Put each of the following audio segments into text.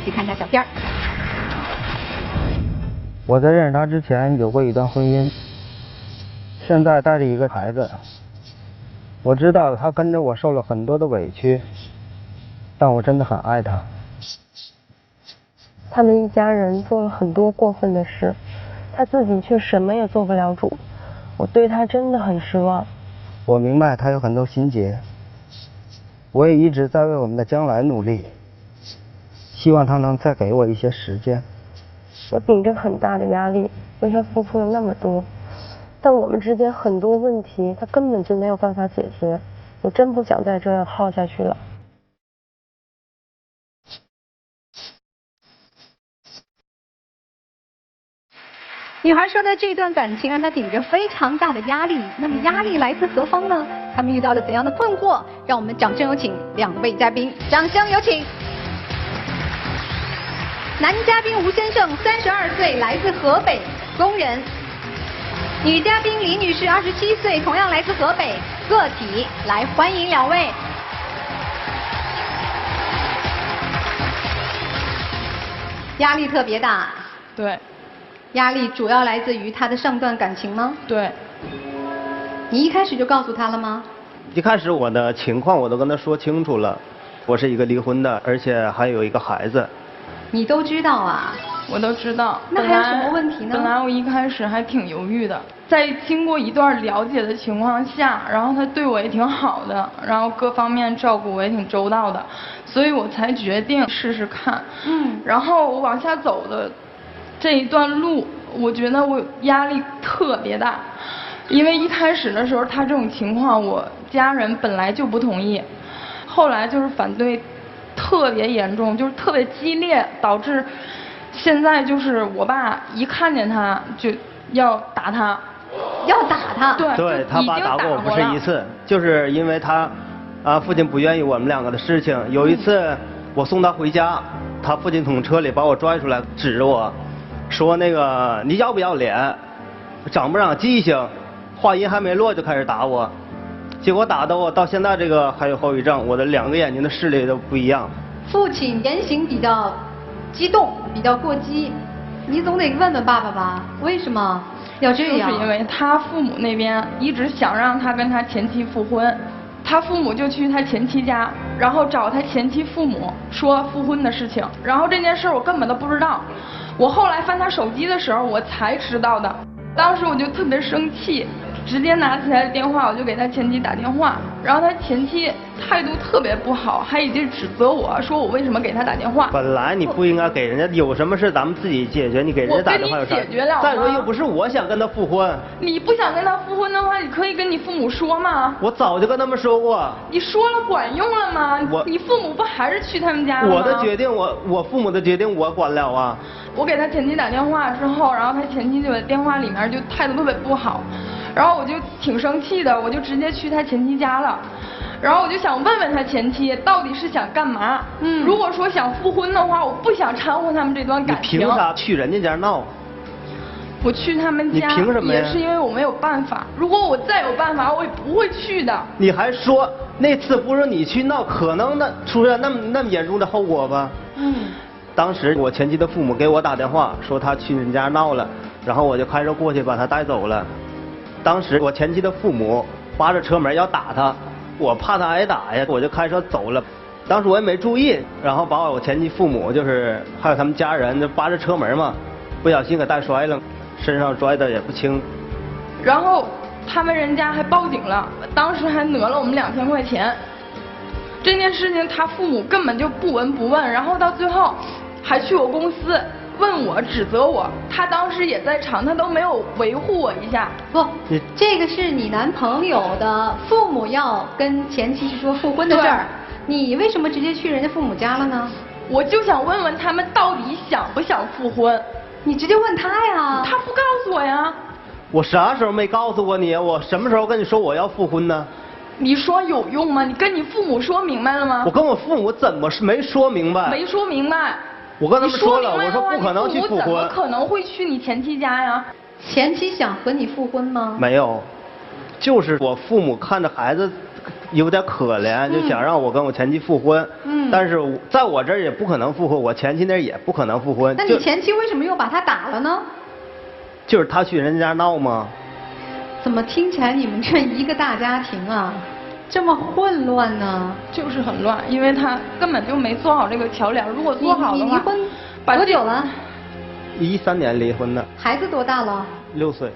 一起看一下小片儿。我在认识他之前有过一段婚姻，现在带着一个孩子。我知道他跟着我受了很多的委屈，但我真的很爱他。他们一家人做了很多过分的事，他自己却什么也做不了主。我对他真的很失望。我明白他有很多心结，我也一直在为我们的将来努力，希望他能再给我一些时间。我顶着很大的压力为他付出了那么多，但我们之间很多问题他根本就没有办法解决。我真不想再这样耗下去了。女孩说的这段感情让她顶着非常大的压力，那么压力来自何方呢？他们遇到了怎样的困惑？让我们掌声有请两位嘉宾，掌声有请。男嘉宾吴先生，32岁，来自河北，工人；女嘉宾李女士，27岁，同样来自河北，个体。来，欢迎两位。压力特别大。对。压力主要来自于他的上段感情吗？对。你一开始就告诉他了吗？一开始我的情况我都跟他说清楚了，我是一个离婚的，而且还有一个孩子。你都知道啊？我都知道。那还有什么问题呢？本来我一开始还挺犹豫的，在经过一段了解的情况下，然后他对我也挺好的，然后各方面照顾我也挺周到的，所以我才决定试试看。然后我往下走的这一段路，我觉得我压力特别大，因为一开始的时候他这种情况，我家人本来就不同意，后来就是反对特别严重，就是特别激烈，导致现在就是我爸一看见他就要打他。要打他？对，他爸打过我不是一次，就是因为他父亲不愿意我们两个的事情。有一次我送他回家，他父亲从车里把我拽出来，指着我说那个你要不要脸，长不长记性，话音还没落就开始打我，结果打的我到现在这个还有后遗症，我的2个眼睛的视力都不一样。父亲言行比较激动，比较过激，你总得问问爸爸吧，为什么要这样？就是因为他父母那边一直想让他跟他前妻复婚，他父母就去他前妻家，然后找他前妻父母说复婚的事情，然后这件事我根本都不知道，我后来翻他手机的时候我才知道的，当时我就特别生气，直接拿起来的电话我就给他前妻打电话，然后他前妻态度特别不好，还一直指责我说我为什么给他打电话。本来你不应该给人家，有什么事咱们自己解决，你给人家打电话有啥？我跟你解决了吗？再说又不是我想跟他复婚。你不想跟他复婚的话，你可以跟你父母说吗？我早就跟他们说过。你说了管用了吗？你父母不还是去他们家了吗？我的决定，我父母的决定我管了啊。我给他前妻打电话之后，然后他前妻就在电话里面就态度特别不好，然后我就挺生气的，我就直接去他前妻家了。然后我就想问问他前妻到底是想干嘛？如果说想复婚的话，我不想掺和他们这段感情。你凭啥去人家家闹？我去他们家，你凭什么呀？也是因为我没有办法。如果我再有办法，我也不会去的。你还说那次不是你去闹，可能出现那么严重的后果吧？当时我前妻的父母给我打电话说他去人家闹了，然后我就开车过去把他带走了。当时我前妻的父母扒着车门要打他。我怕他挨打呀，我就开车走了。当时我也没注意，然后把我前妻父母就是还有他们家人就扒着车门嘛，不小心给带摔了，身上摔的也不轻。然后他们人家还报警了，当时还讹了我们2000块钱。这件事情他父母根本就不闻不问，然后到最后还去我公司问我指责我，他当时也在场，他都没有维护我一下。不，这个是你男朋友的父母要跟前妻说复婚的事儿，你为什么直接去人家父母家了呢？我就想问问他们到底想不想复婚。你直接问他呀。他不告诉我呀。我啥时候没告诉过你？我什么时候跟你说我要复婚呢？你说有用吗？你跟你父母说明白了吗？我跟我父母怎么没说明白？没说明白。我跟他们说了，我说不可能去复婚。怎么可能会去你前妻家呀？前妻想和你复婚吗？没有，就是我父母看着孩子有点可怜，就想让我跟我前妻复婚。但是在我这儿也不可能复婚，我前妻那儿也不可能复婚。那你前妻为什么又把他打了呢？就是他去人家闹吗？怎么听起来你们这一个大家庭啊，这么混乱呢？就是很乱，因为他根本就没做好这个桥梁。如果做好的话，你离婚多久了13年离婚的。孩子多大了6岁。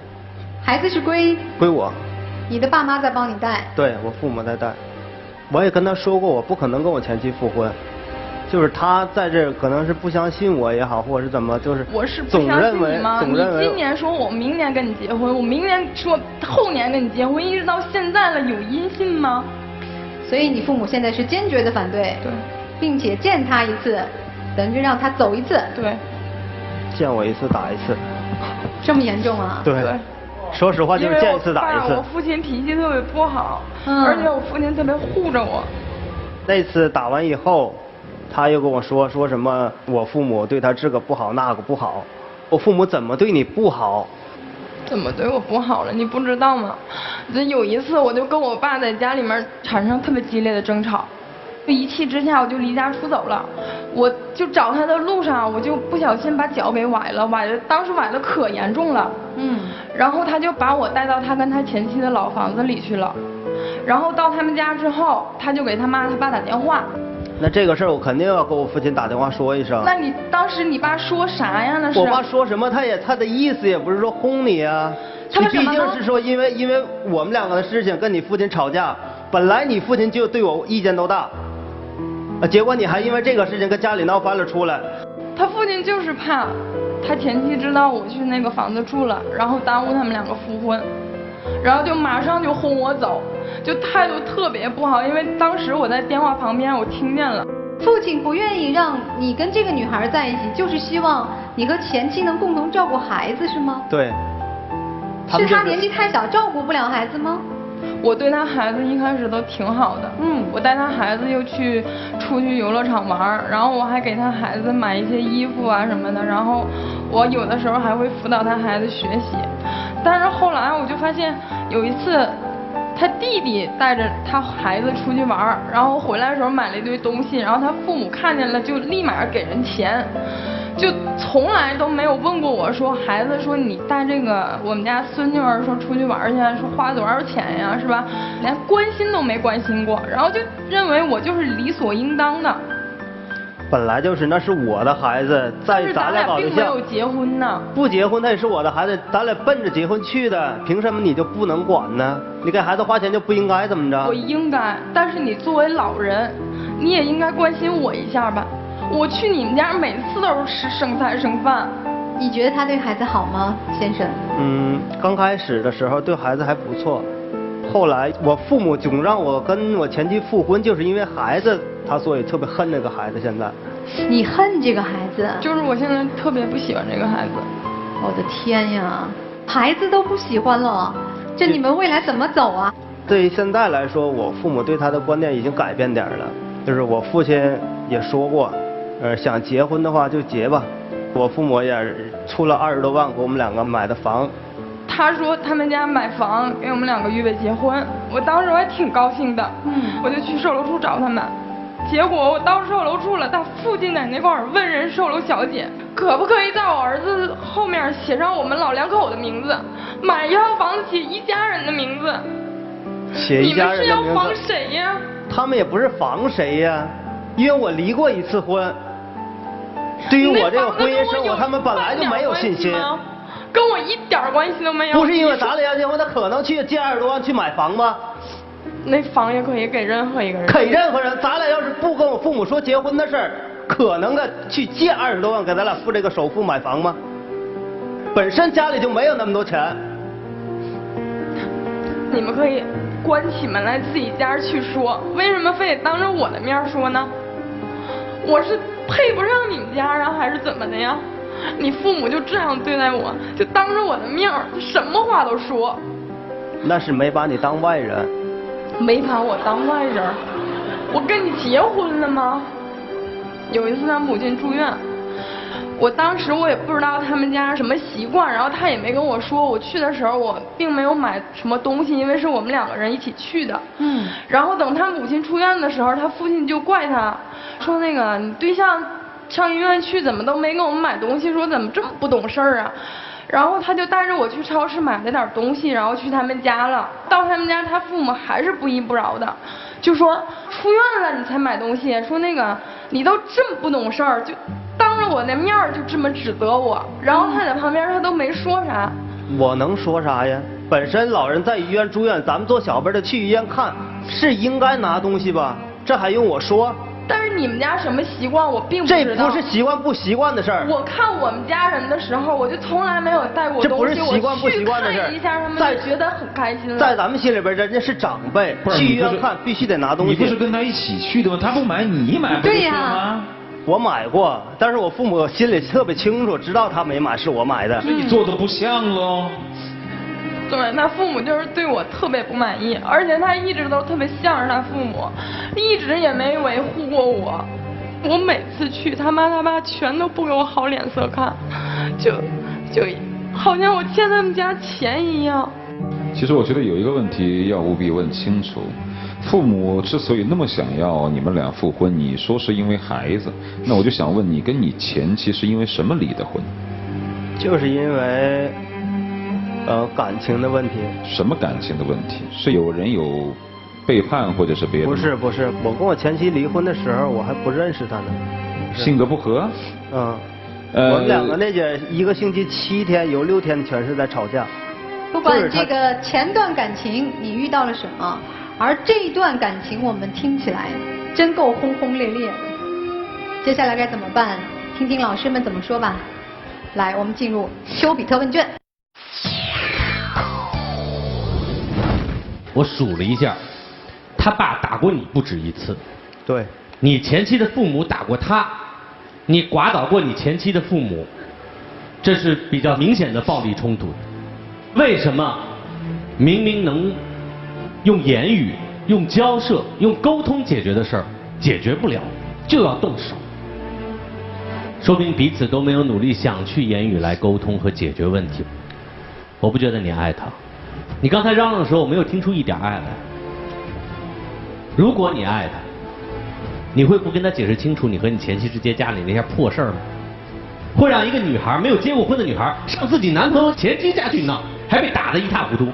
孩子是归我。你的爸妈在帮你带？对，我父母在带。我也跟他说过，我不可能跟我前妻复婚。就是他在这可能是不相信我也好，或者是怎么，就是我是不相信你吗？你今年说我明年跟你结婚，我明年说后年跟你结婚，一直到现在了，有音信吗？所以你父母现在是坚决的反对，对，并且见他一次，等于让他走一次，对，见我一次打一次，这么严重啊？对，说实话就是见一次打一次。我父亲脾气特别不好，而且我父亲特别护着我。那次打完以后。他又跟我说什么我父母对他这个不好那个不好，我父母怎么对你不好？怎么对我不好了？你不知道吗？有一次我就跟我爸在家里面产生特别激烈的争吵，一气之下我就离家出走了。我就找他的路上，我就不小心把脚给崴了，当时崴的可严重了。然后他就把我带到他跟他前妻的老房子里去了。然后到他们家之后，他就给他妈他爸打电话。那这个事儿我肯定要跟我父亲打电话说一声。那你当时你爸说啥呀？那是我爸说什么？他的意思也不是说轰你啊。你毕竟是说因为我们两个的事情跟你父亲吵架，本来你父亲就对我意见都大，结果你还因为这个事情跟家里闹翻了出来。他父亲就是怕他前妻知道我去那个房子住了，然后耽误他们两个复婚，然后就马上就轰我走。就态度特别不好，因为当时我在电话旁边，我听见了。父亲不愿意让你跟这个女孩在一起，就是希望你和前妻能共同照顾孩子，是吗？对。是他年纪太小，照顾不了孩子吗？我对他孩子一开始都挺好的，我带他孩子又出去游乐场玩，然后我还给他孩子买一些衣服啊什么的，然后我有的时候还会辅导他孩子学习。但是后来我就发现有一次。他弟弟带着他孩子出去玩，然后回来的时候买了一堆东西，然后他父母看见了就立马给人钱，就从来都没有问过我说孩子说你带这个我们家孙女儿说出去玩去，说花多少钱呀，是吧？连关心都没关心过，然后就认为我就是理所应当的。本来就是那是我的孩子，在咱俩搞对象，并没有结婚呢。不结婚他也是我的孩子，咱俩奔着结婚去的，凭什么你就不能管呢？你给孩子花钱就不应该怎么着？我应该，但是你作为老人，你也应该关心我一下吧。我去你们家每次都是吃剩菜剩饭。你觉得他对孩子好吗，先生？刚开始的时候对孩子还不错，后来我父母总让我跟我前妻复婚，就是因为孩子。他所以特别恨那个孩子。现在，你恨这个孩子？就是我现在特别不喜欢这个孩子。我的天呀，孩子都不喜欢了，这你们未来怎么走啊？对于现在来说，我父母对他的观念已经改变点了。就是我父亲也说过，想结婚的话就结吧。我父母也出了20多万给我们两个买的房。他说他们家买房给我们两个预备结婚，我当时我还挺高兴的，我就去售楼处找他们。结果我到售楼处了，他父亲在那块儿问人售楼小姐，可不可以在我儿子后面写上我们老两口的名字，买一套房子写一家人的名字。写一家人的名字。你们是要防谁呀？他们也不是防谁呀，因为我离过一次婚。对于我这个婚姻生活，他们本来就没有信心。跟我一点关系都没有。不是因为咱俩要结婚，他可能去借20多万去买房吗？那房也可以给任何一个人。给任何人，咱俩要是不跟我父母说结婚的事儿，可能的去借20多万给咱俩付这个首付买房吗？本身家里就没有那么多钱。你们可以关起门来自己家去说，为什么非得当着我的面说呢？我是配不上你们家啊，还是怎么的呀？你父母就这样对待我，就当着我的面什么话都说。那是没把你当外人。没把我当外人，我跟你结婚了吗？有一次他母亲住院，我当时我也不知道他们家什么习惯，然后他也没跟我说。我去的时候我并没有买什么东西，因为是我们2个人一起去的。然后等他母亲出院的时候，他父亲就怪他，说那个你对象上医院去怎么都没给我们买东西，说怎么这么不懂事儿啊。然后他就带着我去超市买了点东西，然后去他们家了。到他们家，他父母还是不依不饶的，就说出院了你才买东西，说那个你都这么不懂事儿，就当着我的面就这么指责我。然后他在旁边他都没说啥。我能说啥呀？本身老人在医院住院，咱们做小辈的去医院看是应该拿东西吧？这还用我说？但是你们家什么习惯我并不知道。这不是习惯不习惯的事儿。我看我们家人的时候，我就从来没有带过东西。这不是习惯不习惯的事儿。我去看一下他们就觉得很开心了。在咱们心里边，人家是长辈，去医院看必须得拿东西。你不是跟他一起去的吗？他不买你买不就是吗？我买过，但是我父母心里特别清楚，知道他没买是我买的。所以你做的不像喽。对，他父母就是对我特别不满意，而且他一直都特别向着他父母，一直也没维护过我。我每次去，他妈他爸全都不给我好脸色看，就好像我欠他们家钱一样。其实我觉得有一个问题要务必问清楚，父母之所以那么想要你们俩复婚，你说是因为孩子，那我就想问你跟你前妻是因为什么离的婚？就是因为感情的问题。什么感情的问题？是有人有背叛或者是别的？不是，我跟我前妻离婚的时候我还不认识她呢。性格不合？我们2个那节1个星期7天，有6天全是在吵架。不管这个前段感情你遇到了什么，而这一段感情我们听起来真够轰轰烈烈的。接下来该怎么办？听听老师们怎么说吧。来，我们进入丘比特问卷。我数了一下，他爸打过你不止1次。对。你前妻的父母打过他，你刮倒过你前妻的父母，这是比较明显的暴力冲突。为什么明明能用言语、用交涉、用沟通解决的事儿，解决不了，就要动手？说明彼此都没有努力想去言语来沟通和解决问题。我不觉得你爱他，你刚才嚷嚷的时候，我没有听出一点爱来。如果你爱他，你会不跟他解释清楚你和你前妻之间家里那些破事儿吗？会让一个女孩没有结过婚的女孩上自己男朋友前妻家去闹，还被打得一塌糊涂？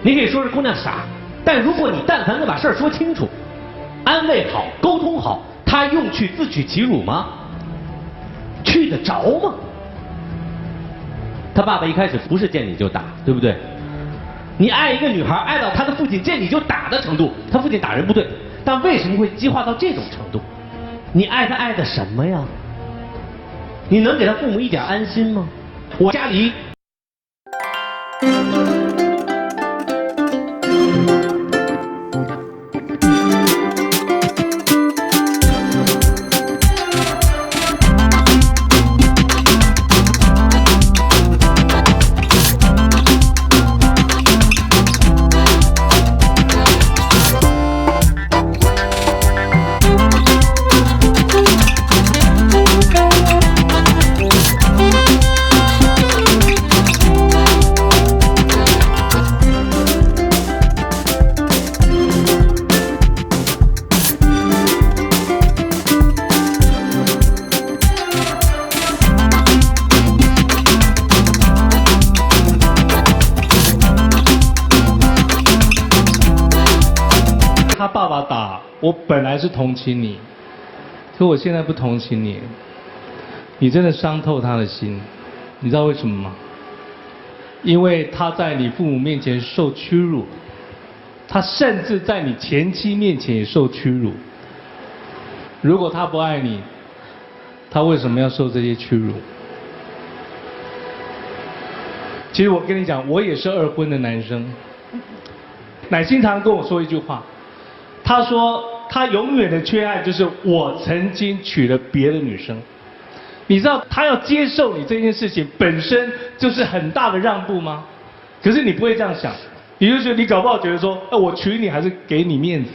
你可以说这姑娘傻，但如果你但凡能把事儿说清楚，安慰好，沟通好，她用去自取其辱吗？去得着吗？他爸爸一开始不是见你就打，对不对？你爱一个女孩，爱到他的父亲见你就打的程度，他父亲打人不对，但为什么会激化到这种程度？你爱他爱的什么呀？你能给他父母一点安心吗？我家里他爸爸打我，本来是同情你，可我现在不同情你，你真的伤透他的心，你知道为什么吗？因为他在你父母面前受屈辱，他甚至在你前妻面前也受屈辱。如果他不爱你，他为什么要受这些屈辱？其实我跟你讲，我也是2婚的男生。乃馨常跟我说一句话，他说他永远的缺爱就是我曾经娶了别的女生。你知道他要接受你这件事情本身就是很大的让步吗？可是你不会这样想，你就觉得你搞不好觉得说，我娶你还是给你面子，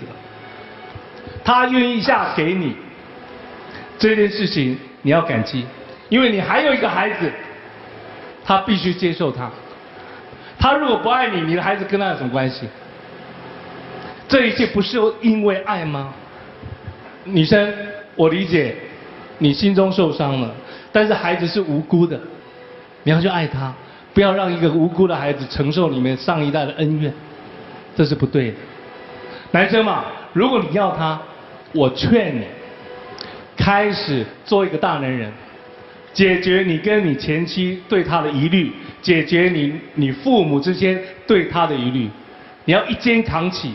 他愿意嫁给你，这件事情你要感激，因为你还有一个孩子，他必须接受他。他如果不爱你，你的孩子跟他有什么关系？这一切不是因为爱吗？女生，我理解你心中受伤了，但是孩子是无辜的，你要去爱他，不要让一个无辜的孩子承受你们上一代的恩怨，这是不对的。男生嘛，如果你要他，我劝你开始做一个大男人，解决你跟你前妻对他的疑虑，解决你父母之间对他的疑虑，你要一肩扛起。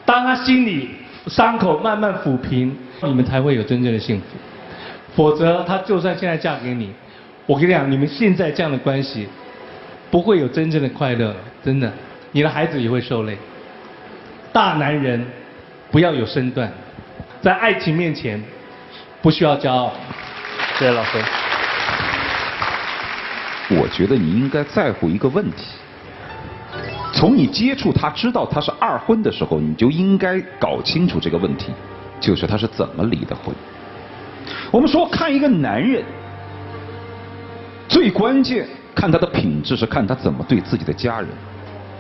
当他心里伤口慢慢抚平，你们才会有真正的幸福。否则，他就算现在嫁给你，我跟你讲，你们现在这样的关系，不会有真正的快乐，真的，你的孩子也会受累。大男人不要有身段，在爱情面前不需要骄傲。谢谢老师。我觉得你应该在乎一个问题。从你接触他知道他是二婚的时候，你就应该搞清楚这个问题，就是他是怎么离的婚。我们说看一个男人，最关键看他的品质是看他怎么对自己的家人。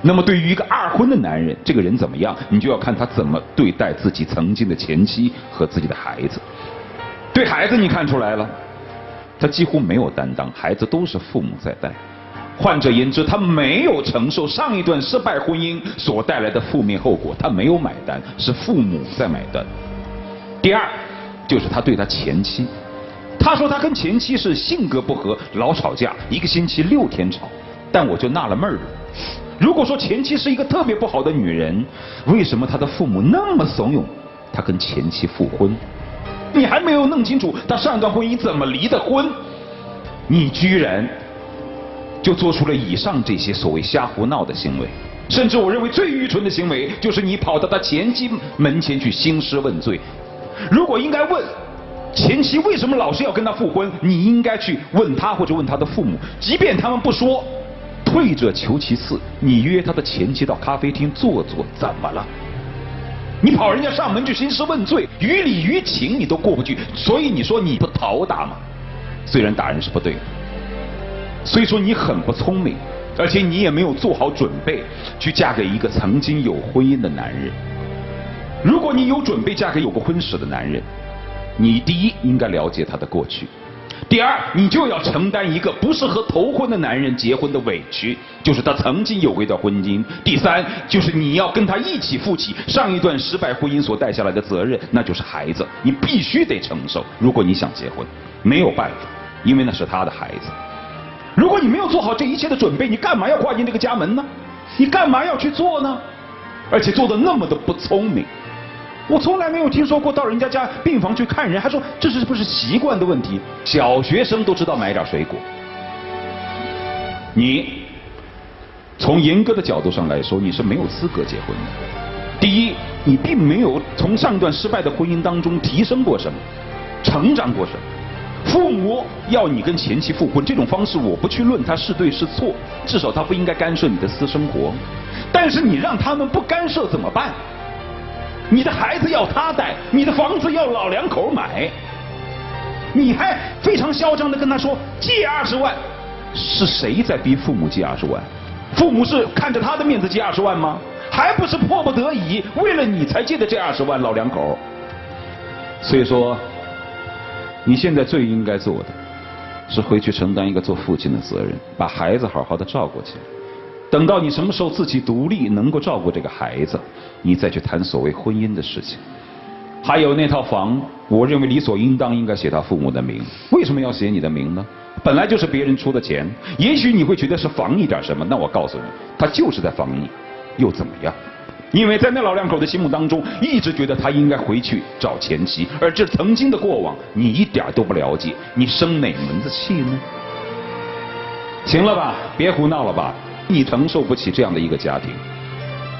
那么对于一个二婚的男人，这个人怎么样，你就要看他怎么对待自己曾经的前妻和自己的孩子。对孩子你看出来了，他几乎没有担当，孩子都是父母在带。换者言之，他没有承受上一段失败婚姻所带来的负面后果，他没有买单，是父母在买单。第二，就是他对他前妻，他说他跟前妻是性格不合，老吵架，一个星期6天吵。但我就纳了闷了，如果说前妻是一个特别不好的女人，为什么他的父母那么怂恿他跟前妻复婚？你还没有弄清楚他上一段婚姻怎么离的婚，你居然就做出了以上这些所谓瞎胡闹的行为。甚至我认为最愚蠢的行为就是你跑到他前妻门前去兴师问罪。如果应该问前妻为什么老是要跟他复婚，你应该去问他或者问他的父母，即便他们不说，退者求其次，你约他的前妻到咖啡厅坐坐，怎么了？你跑人家上门去兴师问罪，于理于情你都过不去，所以你说你不讨打吗？虽然打人是不对的，所以说你很不聪明，而且你也没有做好准备去嫁给一个曾经有婚姻的男人。如果你有准备嫁给有过婚史的男人，你第一应该了解他的过去，第二你就要承担一个不是和头婚的男人结婚的委屈，就是他曾经有过一段婚姻。第三就是你要跟他一起负起上一段失败婚姻所带下来的责任，那就是孩子，你必须得承受。如果你想结婚，没有办法，因为那是他的孩子。如果你没有做好这一切的准备，你干嘛要跨进这个家门呢？你干嘛要去做呢？而且做得那么的不聪明。我从来没有听说过到人家家病房去看人，还说这是不是习惯的问题？小学生都知道买点水果。你从严格的角度上来说，你是没有资格结婚的。第一，你并没有从上一段失败的婚姻当中提升过什么，成长过什么。父母要你跟前妻复婚，这种方式我不去论它是对是错，至少他不应该干涉你的私生活。但是你让他们不干涉怎么办？你的孩子要他带，你的房子要老两口买，你还非常嚣张的跟他说借20万，是谁在逼父母借20万？父母是看着他的面子借20万吗？还不是迫不得已，为了你才借的这20万，老两口。所以说，你现在最应该做的是回去承担一个做父亲的责任，把孩子好好的照顾起来。等到你什么时候自己独立，能够照顾这个孩子，你再去谈所谓婚姻的事情。还有那套房，我认为理所应当应该写他父母的名。为什么要写你的名呢？本来就是别人出的钱，也许你会觉得是防你点什么，那我告诉你，他就是在防你，又怎么样？因为在那老两口的心目当中，一直觉得他应该回去找前妻，而这曾经的过往你一点都不了解，你生哪门子气呢？行了吧，别胡闹了吧，你承受不起这样的一个家庭，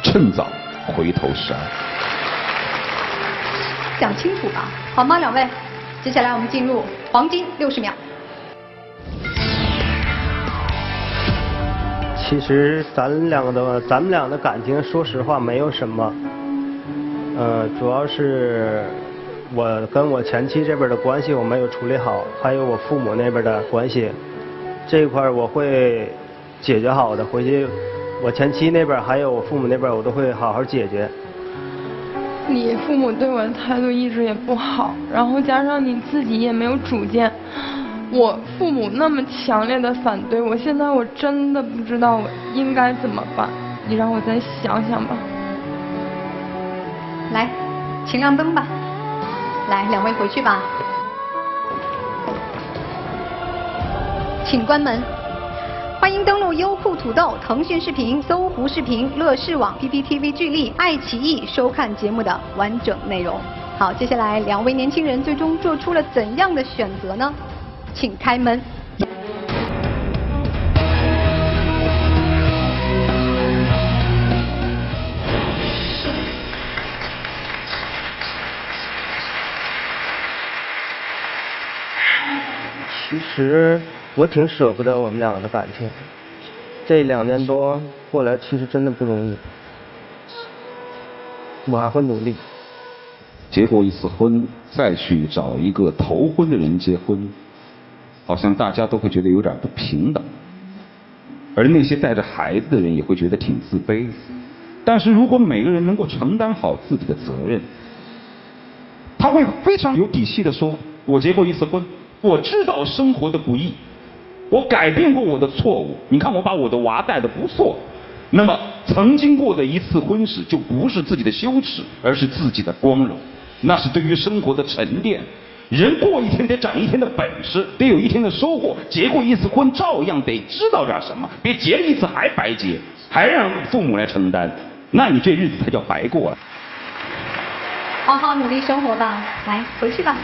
趁早回头是岸。讲清楚吧，好吗，两位？接下来我们进入黄金60秒。其实咱们俩的感情，说实话没有什么，主要是我跟我前妻这边的关系我没有处理好，还有我父母那边的关系，这一块我会解决好的。回去我前妻那边还有我父母那边我都会好好解决。你父母对我的态度一直也不好，然后加上你自己也没有主见，我父母那么强烈的反对，我现在我真的不知道我应该怎么办，你让我再想想吧。来，请亮灯吧。来，两位回去吧。请关门。欢迎登录优酷土豆、腾讯视频、搜狐视频、乐视网、PPTV 剧力、爱奇艺收看节目的完整内容。好，接下来两位年轻人最终做出了怎样的选择呢？请开门。其实我挺舍不得我们两个的感情，这2年多过来其实真的不容易，我还会努力。结过一次婚，再去找一个头婚的人结婚，好像大家都会觉得有点不平等，而那些带着孩子的人也会觉得挺自卑。但是如果每个人能够承担好自己的责任，他会非常有底气的说，我结过一次婚，我知道生活的不易，我改变过我的错误，你看我把我的娃带得不错，那么曾经过的一次婚史就不是自己的羞耻，而是自己的光荣，那是对于生活的沉淀。人过一天得长一天的本事，得有一天的收获。结过一次婚照样得知道点什么，别结了一次还白结，还让父母来承担，那你这日子才叫白过了。好好努力生活吧，来，回去吧。